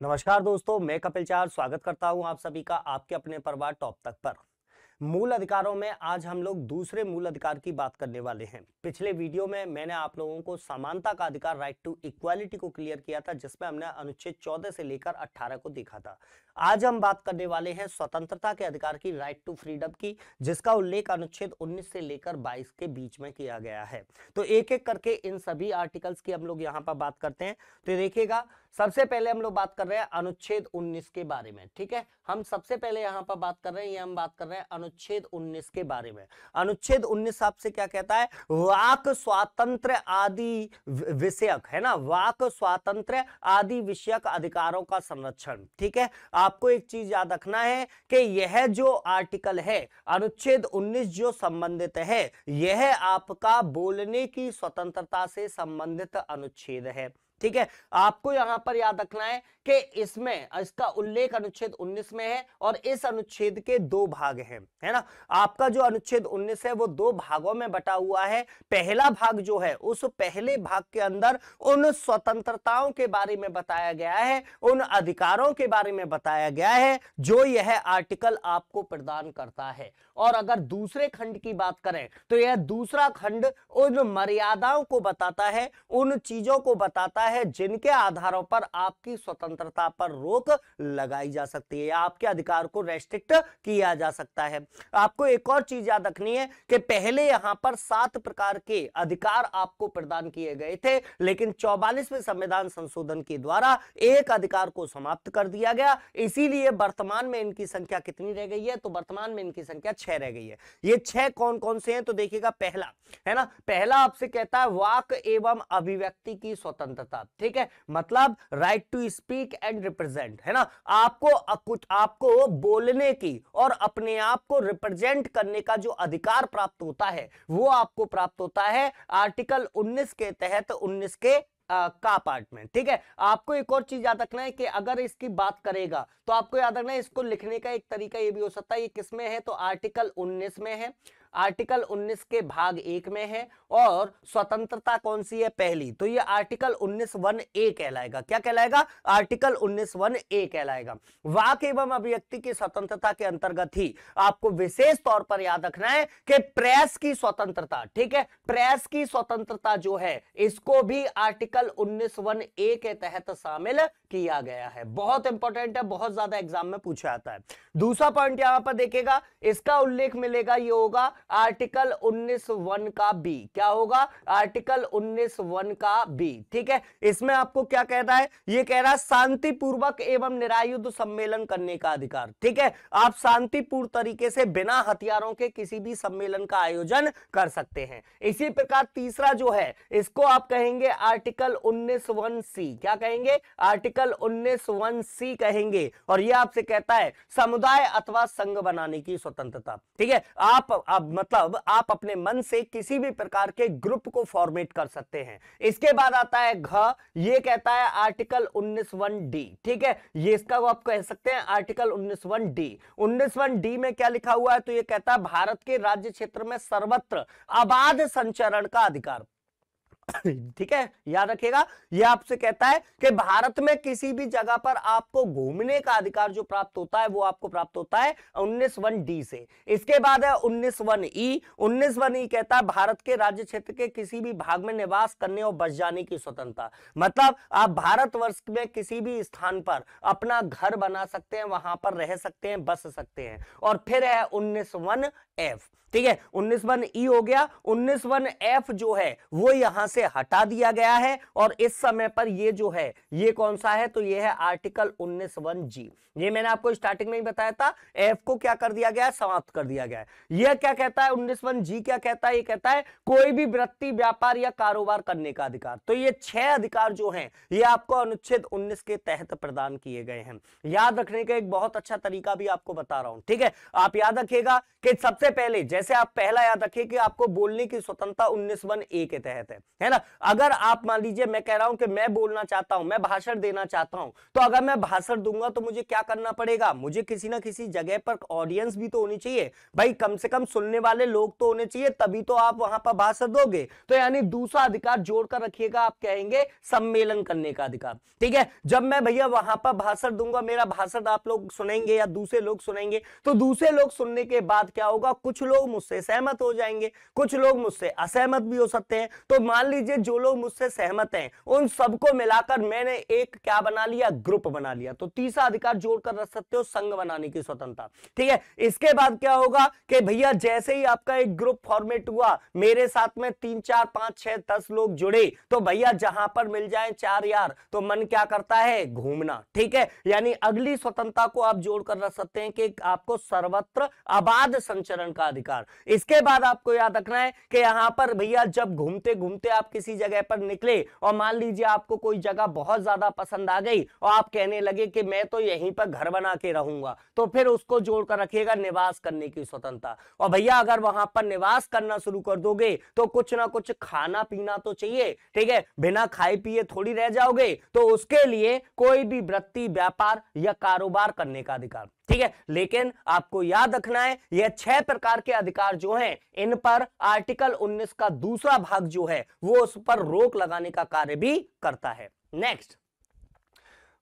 नमस्कार दोस्तों, मैं कपिल चार स्वागत करता हूं आप सभी का आपके अपने परिवार टॉप तक पर। मूल अधिकारों में आज हम लोग दूसरे मूल अधिकार की बात करने वाले हैं। पिछले वीडियो में मैंने आप लोगों को समानता का अधिकार राइट टू इक्वालिटी को क्लियर किया था, जिसमें हमने अनुच्छेद 14 से लेकर 18 को देखा था। आज हम बात करने वाले हैं स्वतंत्रता के अधिकार की, राइट टू फ्रीडम की, जिसका उल्लेख अनुच्छेद 19 से लेकर 22 के बीच में किया गया है। तो एक एक करके इन सभी आर्टिकल्स की हम लोग यहाँ पर बात करते हैं। तो देखिएगा, सबसे पहले हम लोग बात कर रहे हैं अनुच्छेद 19 के बारे में। ठीक है, हम सबसे पहले यहाँ पर बात कर रहे हैं, हम बात कर रहे हैं अनुच्छेद 19 के बारे में। अनुच्छेद 19 आपसे क्या कहता है? वाक स्वातंत्र्य आदि विषयक, है ना, वाक स्वातंत्र्य आदि विषयक अधिकारों का संरक्षण। ठीक है, आपको एक चीज याद रखना है कि यह जो आर्टिकल है अनुच्छेद 19 जो संबंधित है, यह आपका बोलने की स्वतंत्रता से संबंधित अनुच्छेद है। ठीक है, आपको यहां पर याद रखना है कि इसमें इसका उल्लेख अनुच्छेद 19 में है और इस अनुच्छेद के दो भाग हैं, है ना। आपका जो अनुच्छेद 19 है वो दो भागों में बटा हुआ है। पहला भाग जो है, उस पहले भाग के अंदर उन स्वतंत्रताओं के बारे में बताया गया है, उन अधिकारों के बारे में बताया गया है जो यह आर्टिकल आपको प्रदान करता है। और अगर दूसरे खंड की बात करें तो यह दूसरा खंड उन मर्यादाओं को बताता है, उन चीजों को बताता है जिनके आधारों पर आपकी स्वतंत्रता पर रोक लगाई जा सकती है या आपके अधिकार को रेस्ट्रिक्ट किया जा सकता है। आपको एक और चीज याद रखनी है कि पहले यहां पर 7 प्रकार के अधिकार आपको प्रदान किए गए थे, लेकिन 44वें संविधान संशोधन के द्वारा एक अधिकार को समाप्त कर दिया गया। इसीलिए वर्तमान में इनकी संख्या कितनी रह गई है? तो वर्तमान में इनकी संख्या 6 रह गई है। ये 6 कौन कौन से हैं? तो देखिएगा, पहला है ना, पहला आपसे कहता है वाक एवं अभिव्यक्ति की स्वतंत्रता। ठीक है, मतलब right to speak and represent, है ना। आपको बोलने की और अपने आप को रिप्रेजेंट करने का जो अधिकार प्राप्त होता है वो आपको प्राप्त होता है आर्टिकल 19 के तहत, 19 के का पार्ट में। ठीक है, आपको एक और चीज याद रखना है कि अगर इसकी बात करेगा तो आपको याद रखना है, इसको लिखने का एक तरीका ये भी हो सकता है, ये किसमें है? तो आर्टिकल 19 में है, आर्टिकल 19 के भाग 1 में है। और स्वतंत्रता कौन सी है? पहली। तो ये आर्टिकल 19(1)(a) कहलाएगा। क्या कहलाएगा? आर्टिकल 19(1)(a) कहलाएगा। वाक एवं अभिव्यक्ति की स्वतंत्रता के अंतर्गत ही आपको विशेष तौर पर याद रखना है कि प्रेस की स्वतंत्रता, ठीक है, प्रेस की स्वतंत्रता जो है इसको भी आर्टिकल 19(1)(a) के तहत शामिल किया गया है। बहुत इंपॉर्टेंट है, बहुत ज्यादा एग्जाम में पूछा जाता है। दूसरा पॉइंट यहां पर देखिएगा, इसका उल्लेख मिलेगा, ये होगा आर्टिकल 19(1) का बी। क्या होगा? आर्टिकल 19(1) का बी। ठीक है, इसमें आपको क्या कह रहा है? ये कह रहा है शांतिपूर्वक एवं निरायुध सम्मेलन करने का अधिकार। ठीक है, आप शांतिपूर्ण तरीके से बिना हथियारों के किसी भी सम्मेलन का आयोजन कर सकते हैं। इसी प्रकार तीसरा जो है इसको आप कहेंगे आर्टिकल 19(1)(c। क्या कहेंगे? आर्टिकल 19(1)(c कहेंगे। और यह आपसे कहता है समुदाय अथवा संघ बनाने की स्वतंत्रता। ठीक है, मतलब आप अपने मन से किसी भी प्रकार के ग्रुप को फॉर्मेट कर सकते हैं। इसके बाद आता है घ, ये कहता है आर्टिकल 19(1)(d। ठीक है, ये इसका आप कह सकते हैं आर्टिकल 19(1)(d। 19(1)(d) में क्या लिखा हुआ है? तो ये कहता है भारत के राज्य क्षेत्र में सर्वत्र अबाध संचरण का अधिकार। ठीक है, याद रखिएगा, यह आपसे कहता है कि भारत में किसी भी जगह पर आपको घूमने का अधिकार जो प्राप्त होता है वो आपको प्राप्त होता है 19(1)(d) से। इसके बाद है 19(1)(e). 19(1)(e) कहता है भारत के राज्य क्षेत्र के किसी भी भाग में निवास करने और बस जाने की स्वतंत्रता। मतलब आप भारतवर्ष में किसी भी स्थान पर अपना घर बना सकते हैं, वहां पर रह सकते हैं, बस सकते हैं। और फिर है 19(1)(f). ठीक है, 19(1)(e) हो गया। 19(1)(f) जो है वो यहां से हटा दिया गया है और इस समय पर ये जो है ये कौन सा है? तो ये है आर्टिकल 19(1)(g). ये मैंने आपको स्टार्टिंग में ही बताया था, एफ को क्या कर दिया गया है? समाप्त कर दिया गया है। यह क्या कहता है? 19(1)(g) क्या कहता है? ये कहता है कोई भी वृत्ति, व्यापार या कारोबार करने का अधिकार। तो ये 6 अधिकार जो हैं ये आपको अनुच्छेद 19 के तहत प्रदान किए गए हैं। याद रखने का एक बहुत अच्छा तरीका भी आपको बता रहा हूं। ठीक है, आप याद रखिएगा कि सबसे पहले जैसे आप पहला याद रखिए कि आपको बोलने की स्वतंत्रता 19(1)(a) के तहत है है ना। अगर आप मान लीजिए मैं कह रहा हूं कि मैं बोलना चाहता हूं, मैं भाषण देना चाहता हूं, तो अगर मैं भाषण दूंगा तो मुझे क्या करना पड़ेगा, मुझे किसी ना किसी जगह पर ऑडियंस भी तो होनी चाहिए भाई, कम से कम सुनने वाले लोग तो होने चाहिए, तभी तो आप वहां पर भाषण दोगे। तो यानी दूसरा अधिकार जोड़कर रखिएगा, आप कहेंगे सम्मेलन करने का अधिकार। ठीक है, जब मैं भैया वहां पर भाषण दूंगा, मेरा भाषण आप लोग सुनेंगे या दूसरे लोग सुनेंगे, तो दूसरे लोग सुनने के बाद क्या होगा, कुछ लोग मुझसे सहमत हो जाएंगे, कुछ लोग मुझसे असहमत भी हो सकते हैं। तो मान लीजिए जो लोग मुझसे सहमत हैं उन सबको मिलाकर मैंने एक क्या बना लिया, ग्रुप बना लिया। तो तीसरा अधिकार जोड़कर रख सकते हो, संघ बनाने की स्वतंत्रता। ठीक है, इसके बाद क्या होगा कि भैया जैसे ही आपका एक ग्रुप फॉर्मेट हुआ, मेरे साथ में 3 4 5 6 10 लोग जुड़े, तो भैया जहां पर मिल जाए 4 यार, तो मन क्या करता है, घूमना। ठीक है, यानी अगली स्वतंत्रता को आप जोड़कर रख सकते हैं कि आपको सर्वत्र अबाध संचरण का अधिकार। इसके बाद आपको याद रखना है कि यहां पर भैया जब घूमते घूमते आप किसी जगह पर निकले और मान लीजिए आपको कोई जगह बहुत ज्यादा पसंद आ गई और आप कहने लगे कि मैं तो यहीं पर घर बना के रहूंगा, तो फिर उसको जोड़कर रखिएगा निवास करने की स्वतंत्रता। और भैया अगर वहां पर निवास करना शुरू कर दोगे तो कुछ ना कुछ खाना पीना तो चाहिए। ठीक है, बिना खाए पिए थोड़ी रह जाओगे, तो उसके लिए कोई भी वृत्ति, व्यापार या कारोबार करने का अधिकार। ठीक है, लेकिन आपको याद रखना है यह 6 प्रकार के अधिकार जो हैं, इन पर आर्टिकल 19 का दूसरा भाग जो है वो उस पर रोक लगाने का कार्य भी करता है। नेक्स्ट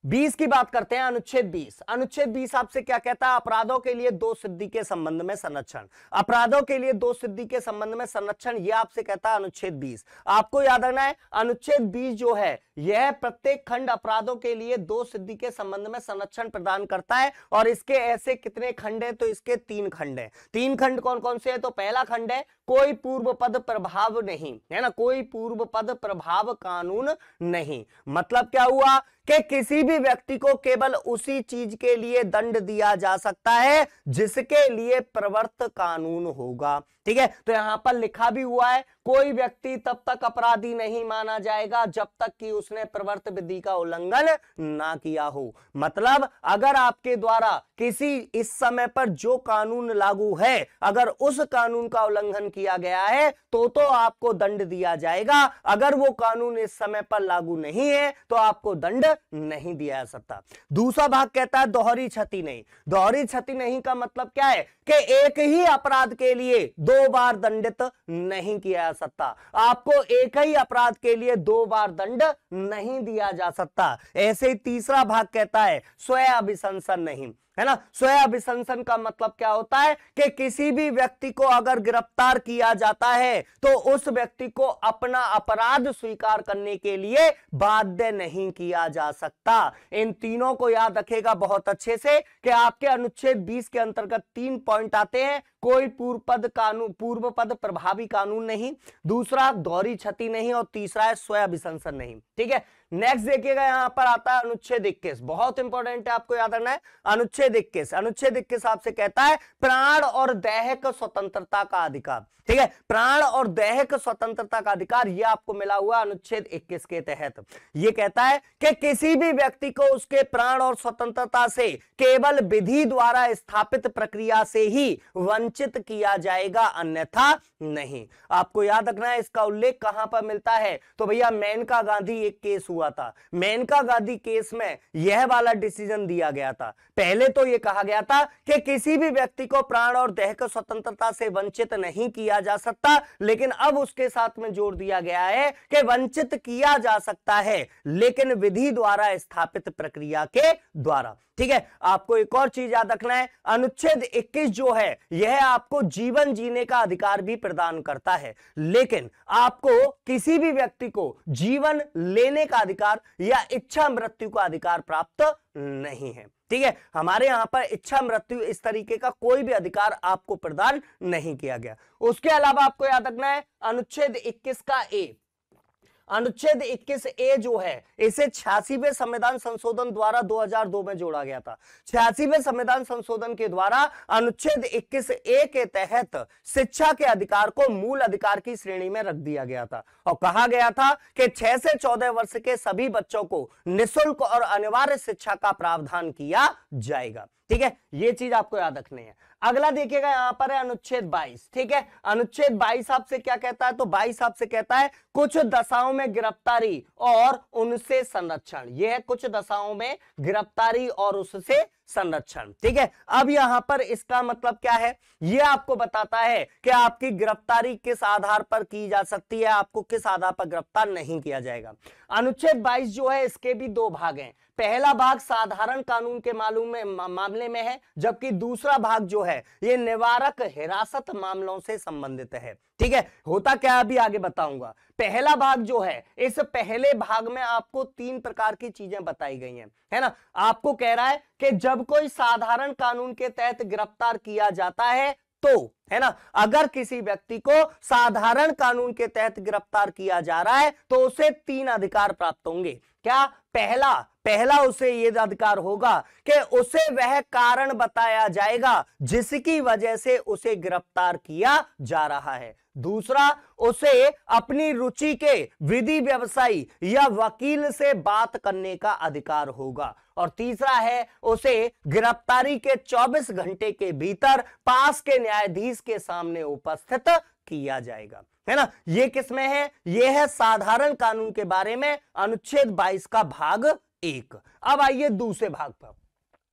20 की बात करते हैं, अनुच्छेद 20। अनुच्छेद 20 आपसे क्या कहता है, अपराधों के लिए 2 सिद्धि के संबंध में संरक्षण। अपराधों के लिए 2 सिद्धि के संबंध में संरक्षण, यह आपसे कहता है अनुच्छेद 20। आपको याद रखना है अनुच्छेद 20 जो है यह प्रत्येक खंड अपराधों के लिए 2 सिद्धि के संबंध में संरक्षण प्रदान करता है। और इसके ऐसे कितने खंड है, तो इसके 3 खंड है। 3 खंड कौन कौन से है, तो पहला खंड है कोई पूर्व पद प्रभाव नहीं, है ना, कोई पूर्व पद प्रभाव कानून नहीं। मतलब क्या हुआ कि किसी भी व्यक्ति को केवल उसी चीज के लिए दंड दिया जा सकता है जिसके लिए प्रवर्त कानून होगा। ठीक है, तो यहां पर लिखा भी हुआ है कोई व्यक्ति तब तक अपराधी नहीं माना जाएगा जब तक कि उसने प्रवर्त विधि का उल्लंघन ना किया हो। मतलब अगर आपके द्वारा किसी इस समय पर जो कानून लागू है, अगर उस कानून का उल्लंघन किया गया है तो आपको दंड दिया जाएगा। अगर वो कानून इस समय पर लागू नहीं है तो आपको दंड नहीं दिया जा सकता। दूसरा भाग कहता है दोहरी क्षति नहीं। दोहरी क्षति नहीं का मतलब क्या है कि एक ही अपराध के लिए 2 बार दंडित नहीं किया जा सकता। आपको एक ही अपराध के लिए 2 बार दंड नहीं दिया जा सकता। ऐसे ही तीसरा भाग कहता है स्वयं अभिशंसन नहीं, है ना। स्वयं अभिशंसन का मतलब क्या होता है कि किसी भी व्यक्ति को अगर गिरफ्तार किया जाता है तो उस व्यक्ति को अपना अपराध स्वीकार करने के लिए बाध्य नहीं किया जा सकता। इन तीनों को याद रखेगा बहुत अच्छे से कि आपके अनुच्छेद 20 के अंतर्गत 3 पॉइंट आते हैं। कोई पूर्व पद प्रभावी कानून नहीं, दूसरा दोहरी क्षति नहीं, और तीसरा है स्वयं अभिशंसन नहीं। ठीक है, नेक्स्ट देखिएगा यहां पर आता है अनुच्छेद 21। बहुत इंपॉर्टेंट है, आपको याद रखना है अनुच्छेद 21। अनुच्छेद 21 आपसे कहता है प्राण और दैहिक स्वतंत्रता का अधिकार। ठीक है, प्राण और दैहिक स्वतंत्रता का अधिकार यह आपको मिला हुआ अनुच्छेद 21 के तहत। यह कहता है कि किसी भी व्यक्ति को उसके प्राण और स्वतंत्रता से केवल विधि द्वारा स्थापित प्रक्रिया से ही वंचित किया जाएगा, अन्यथा नहीं। आपको याद रखना है इसका उल्लेख कहां पर मिलता है, तो भैया मेनका गांधी एक केस हुआ था। मेनका गांधी केस में यह वाला डिसीजन दिया गया था। पहले तो यह कहा गया था कि किसी भी व्यक्ति को प्राण और दैहिक स्वतंत्रता से वंचित नहीं किया जा सकता, लेकिन अब उसके साथ में जोड़ दिया गया है कि वंचित किया जा सकता है लेकिन विधि द्वारा स्थापित प्रक्रिया के द्वारा। ठीक है, आपको एक और चीज याद रखना है, अनुच्छेद 21 जो है यह आपको जीवन जीने का अधिकार भी प्रदान करता है, लेकिन आपको किसी भी व्यक्ति को जीवन लेने का अधिकार या इच्छा मृत्यु का अधिकार प्राप्त नहीं है। ठीक है, हमारे यहां पर इच्छा मृत्यु इस तरीके का कोई भी अधिकार आपको प्रदान नहीं किया गया। उसके अलावा आपको याद रखना है अनुच्छेद 21 का ए। अनुच्छेद 21 ए जो है इसे 86वें संविधान संशोधन द्वारा 2002 में जोड़ा गया था। 86वें संविधान संशोधन के द्वारा अनुच्छेद 21 ए के तहत शिक्षा के अधिकार को मूल अधिकार की श्रेणी में रख दिया गया था और कहा गया था कि 6 से 14 वर्ष के सभी बच्चों को निःशुल्क और अनिवार्य शिक्षा का प्रावधान किया जाएगा। ठीक है, ये चीज आपको याद रखनी है। अगला देखिएगा यहां पर है अनुच्छेद 22, ठीक है। अनुच्छेद 22 आपसे क्या कहता है, तो 22 आपसे कहता है कुछ दशाओं में गिरफ्तारी और उनसे संरक्षण। यह है कुछ दशाओं में गिरफ्तारी और उससे संरक्षण, ठीक है। अब यहां पर इसका मतलब क्या है, यह आपको बताता है कि आपकी गिरफ्तारी किस आधार पर की जा सकती है, आपको किस आधार पर गिरफ्तार नहीं किया जाएगा। अनुच्छेद 22 जो है इसके भी दो भाग हैं। पहला भाग साधारण कानून के मामले में है, जबकि दूसरा भाग जो है ये निवारक हिरासत मामलों से संबंधित है, ठीक है। होता क्या अभी आगे बताऊंगा। पहला भाग जो है, इस पहले भाग में आपको 3 प्रकार की चीजें बताई गई हैं, है ना। आपको कह रहा है कि जब कोई साधारण कानून के तहत गिरफ्तार किया जाता है तो, है ना, अगर किसी व्यक्ति को साधारण कानून के तहत गिरफ्तार किया जा रहा है तो उसे 3 अधिकार प्राप्त होंगे। क्या? पहला उसे यह अधिकार होगा कि उसे वह कारण बताया जाएगा जिसकी वजह से उसे गिरफ्तार किया जा रहा है। दूसरा, उसे अपनी रुचि के विधि व्यवसायी या वकील से बात करने का अधिकार होगा। और तीसरा है, उसे गिरफ्तारी के 24 घंटे के भीतर पास के न्यायाधीश के सामने उपस्थित किया जाएगा, है ना। ये किसमें है? यह है साधारण कानून के बारे में अनुच्छेद 22 का भाग 1। अब आइए दूसरे भाग पर।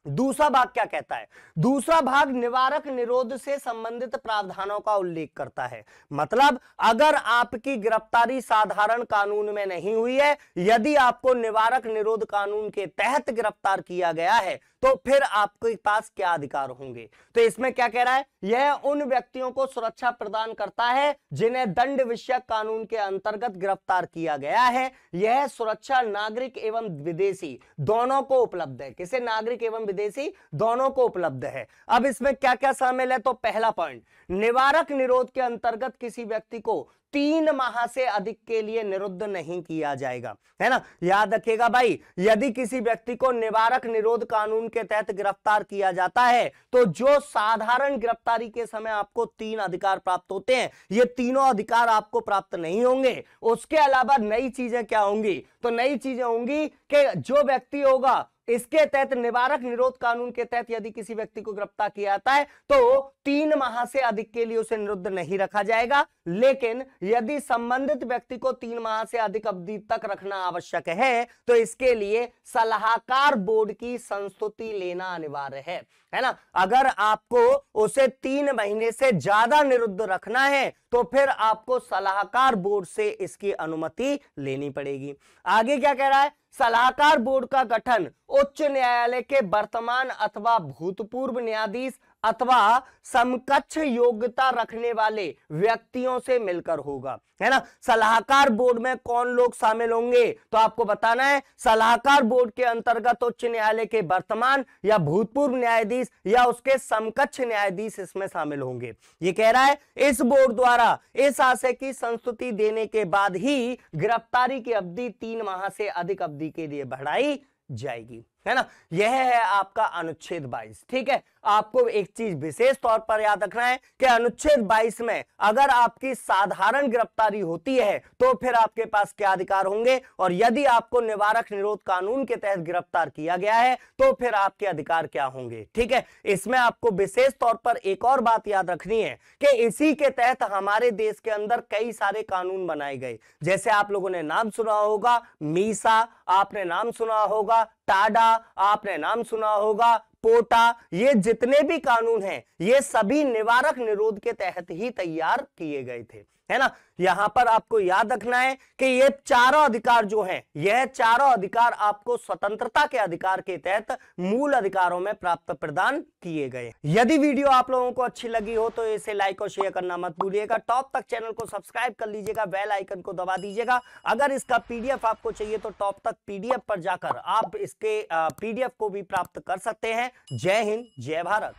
दूसरा भाग क्या कहता है? दूसरा भाग निवारक निरोध से संबंधित प्रावधानों का उल्लेख करता है। मतलब अगर आपकी गिरफ्तारी साधारण कानून में नहीं हुई है, यदि आपको निवारक निरोध कानून के तहत गिरफ्तार किया गया है तो फिर आपके पास क्या अधिकार होंगे। तो इसमें क्या कह रहा है, यह उन व्यक्तियों को सुरक्षा प्रदान करता है जिन्हें दंड विषयक कानून के अंतर्गत गिरफ्तार किया गया है। यह सुरक्षा नागरिक एवं विदेशी दोनों को उपलब्ध है। किसे? नागरिक एवं विदेशी दोनों को उपलब्ध है। अब इसमें क्या क्या शामिल है? तो पहला पॉइंट, निवारक निरोध के अंतर्गत किसी व्यक्ति को 3 माह से अधिक के लिए निरुद्ध नहीं किया जाएगा, है ना। याद रखिएगा भाई, यदि किसी व्यक्ति को निवारक निरोध कानून के तहत गिरफ्तार किया जाता है तो जो साधारण गिरफ्तारी के समय आपको 3 अधिकार प्राप्त होते हैं, ये तीनों अधिकार आपको प्राप्त नहीं होंगे। उसके अलावा नई चीजें क्या होंगी? तो नई चीजें होंगी कि जो व्यक्ति होगा इसके तहत निवारक निरोध कानून के तहत यदि किसी व्यक्ति को गिरफ्तार किया जाता है तो 3 माह से अधिक के लिए उसे निरुद्ध नहीं रखा जाएगा। लेकिन यदि संबंधित व्यक्ति को 3 माह से अधिक अवधि तक रखना आवश्यक है तो इसके लिए सलाहकार बोर्ड की संस्तुति लेना अनिवार्य है ना। अगर आपको उसे 3 महीने से ज्यादा निरुद्ध रखना है तो फिर आपको सलाहकार बोर्ड से इसकी अनुमति लेनी पड़ेगी। आगे क्या कह रहा है? सलाहकार बोर्ड का गठन उच्च न्यायालय के वर्तमान अथवा भूतपूर्व न्यायाधीश अथवा समकक्ष योग्यता रखने वाले व्यक्तियों से मिलकर होगा, है ना। सलाहकार बोर्ड में कौन लोग शामिल होंगे? तो आपको बताना है सलाहकार बोर्ड के अंतर्गत उच्च न्यायालय के वर्तमान या भूतपूर्व न्यायाधीश या उसके समकक्ष न्यायाधीश इसमें शामिल होंगे। ये कह रहा है इस बोर्ड द्वारा इस आशय की संस्तुति देने के बाद ही गिरफ्तारी की अवधि 3 माह से अधिक अवधि के लिए बढ़ाई जाएगी, है ना। यह है आपका अनुच्छेद 22, ठीक है। आपको एक चीज विशेष तौर पर याद रखना है कि अनुच्छेद 22 में अगर आपकी साधारण गिरफ्तारी होती है तो फिर आपके पास क्या अधिकार होंगे, और यदि आपको निवारक निरोध कानून के तहत गिरफ्तार किया गया है तो फिर आपके अधिकार क्या होंगे, ठीक है। इसमें आपको विशेष तौर पर एक और बात याद रखनी है कि इसी के तहत हमारे देश के अंदर कई सारे कानून बनाए गए। जैसे आप लोगों ने नाम सुना होगा मीसा, आपने नाम सुना होगा टाडा, आपने नाम सुना होगा पोटा। ये जितने भी कानून हैं ये सभी निवारक निरोध के तहत ही तैयार किए गए थे, है ना। यहां पर आपको याद रखना है कि ये चारों अधिकार जो हैं, यह चारों अधिकार आपको स्वतंत्रता के अधिकार के तहत मूल अधिकारों में प्राप्त प्रदान किए गए। यदि वीडियो आप लोगों को अच्छी लगी हो तो इसे लाइक और शेयर करना मत भूलिएगा। टॉप तक चैनल को सब्सक्राइब कर लीजिएगा, बेल आइकन को दबा दीजिएगा। अगर इसका पीडीएफ आपको चाहिए तो टॉप तक पीडीएफ पर जाकर आप इसके पीडीएफ को भी प्राप्त कर सकते हैं। जय हिंद, जय भारत।